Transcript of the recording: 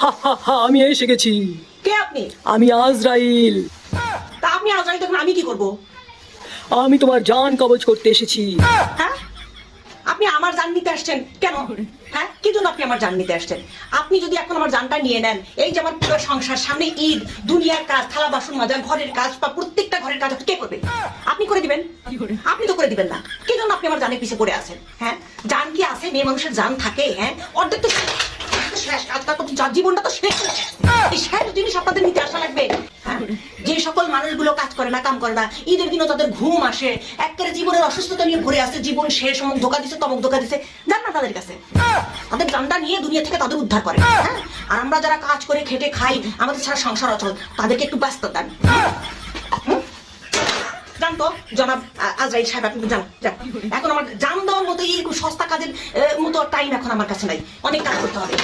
হা হা হা, আমি এসে গেছি। কে আপনি? আমি আজরাইল। তা আপনি আজরাইল তখন আমি কি করব? আমি তোমার জান কবজ করতে এসেছি। হ্যাঁ, আপনি আমার জান নিতে আসছেন কেন? হ্যাঁ, কি জন্য আপনি আমার জান নিতে আসছেন? আপনি যদি এখন আমার জানটা নিয়ে নেন, এই যে আমার পুরো সংসার, সামনে ঈদ, দুনিয়ার কাজ, থালা বাসন মাজা, ঘরের কাজ বা প্রত্যেকটা ঘরের কাজ কে করবে? আপনি করে দিবেন? আপনি তো করে দিবেন না। কি জন্য আপনি আমার জানের পিছে পড়ে আছেন? হ্যাঁ, জান কি আছে? মেয়ে মানুষের জান থাকে? হ্যাঁ, অর্ধেক তো শেষ, আজকাল তো জীবনটা তো শেষ হয়ে গেছে। এই শেষ জিনিস আপনাদের নিতে আসা লাগবে? হ্যাঁ, যে সকল মানুষগুলো কাজ করে না, কাম করে না, ঈদের দিনও তাদের ঘুম আসে, একেবারে জীবনের অসুস্থতা নিয়ে ভরে আছে, জীবন শেষ, অমুক ধোকা দিছে, তমক ধোকা দিছে, যান না তাদের কাছে। তাদের জানটা নিয়ে দুনিয়া থেকে তাদের উদ্ধার করে। হ্যাঁ, আর আমরা যারা কাজ করে খেটে খাই, আমাদের ছাড়া সংসার অচল, তাদেরকে একটু ব্যস্ত দেন। জানতো জনাব আজরাইল সাহেব, আপনি জান যান। এখন আমার জান দেওয়ার মতো এই সস্তা কাজের মতো টাইম এখন আমার কাছে নাই, অনেক কাজ করতে হবে।